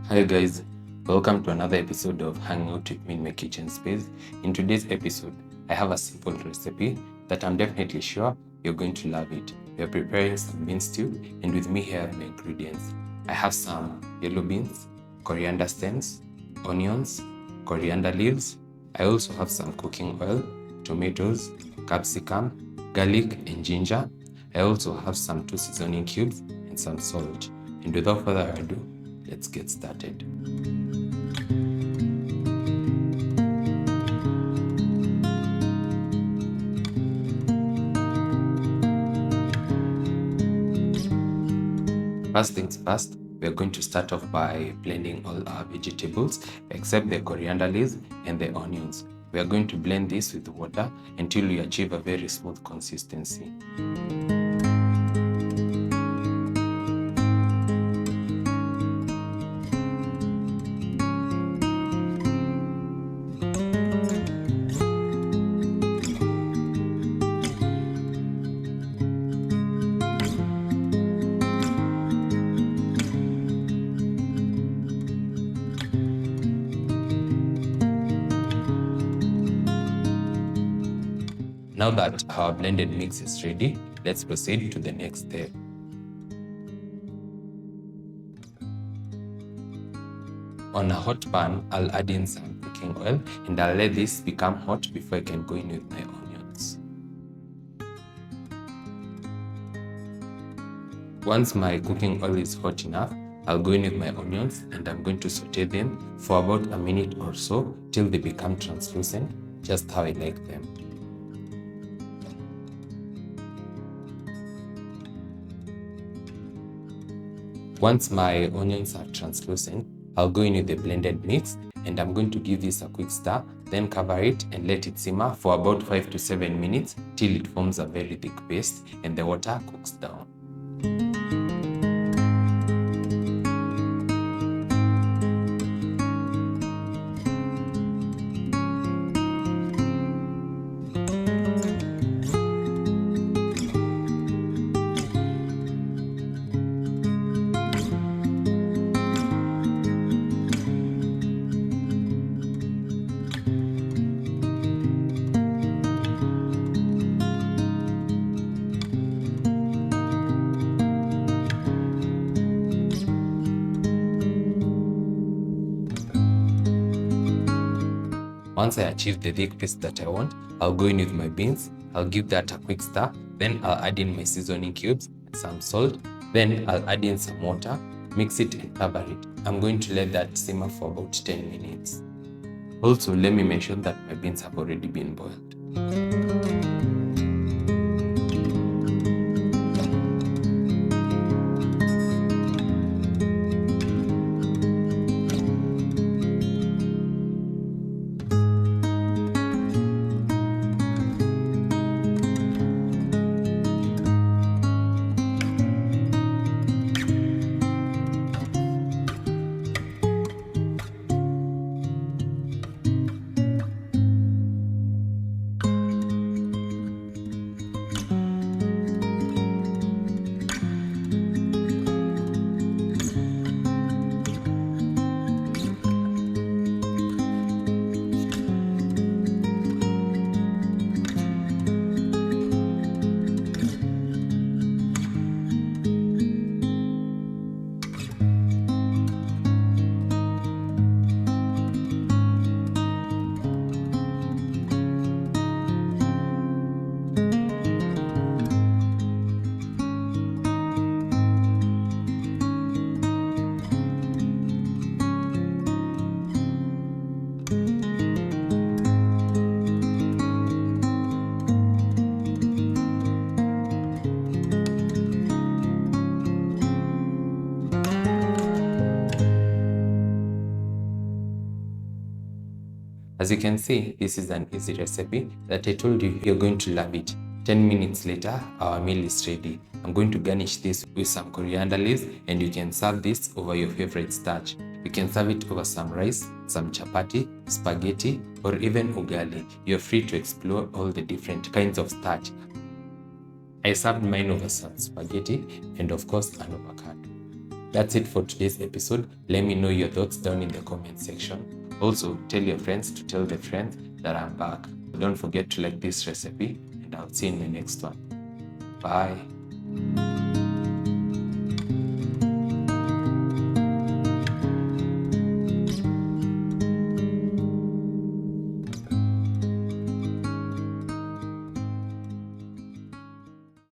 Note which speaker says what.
Speaker 1: Hi guys, welcome to another episode of Hanging Out with Me in my kitchen space. In today's episode, I have a simple recipe that I'm definitely sure you're going to love it. We're preparing some bean stew, and with me here are my ingredients. I have some yellow beans, coriander stems, onions, coriander leaves. I also have some cooking oil, tomatoes, capsicum, garlic, and ginger. I also have some 2 seasoning cubes and some salt. And without further ado, let's get started. First things first, we are going to start off by blending all our vegetables except the coriander leaves and the onions. We are going to blend this with water until we achieve a very smooth consistency. Now that our blended mix is ready, let's proceed to the next step. On a hot pan, I'll add in some cooking oil and I'll let this become hot before I can go in with my onions. Once my cooking oil is hot enough, I'll go in with my onions and I'm going to saute them for about a minute or so till they become translucent, just how I like them. Once my onions are translucent, I'll go in with the blended mix and I'm going to give this a quick stir, then cover it and let it simmer for about 5 to 7 minutes till it forms a very thick paste and the water cooks down. Once I achieve the thick paste that I want, I'll go in with my beans, I'll give that a quick stir, then I'll add in my seasoning cubes, some salt, then I'll add in some water, mix it and cover it. I'm going to let that simmer for about 10 minutes. Also, let me mention that my beans have already been boiled. As you can see, this is an easy recipe that I told you you're going to love it. 10 minutes later, our meal is ready. I'm going to garnish this with some coriander leaves and you can serve this over your favorite starch. You can serve it over some rice, some chapati, spaghetti, or even ugali. You're free to explore all the different kinds of starch. I served mine over some spaghetti and of course an avocado. That's it for today's episode. Let me know your thoughts down in the comment section. Also, tell your friends to tell their friends that I'm back. Don't forget to like this recipe, and I'll see you in the next one. Bye.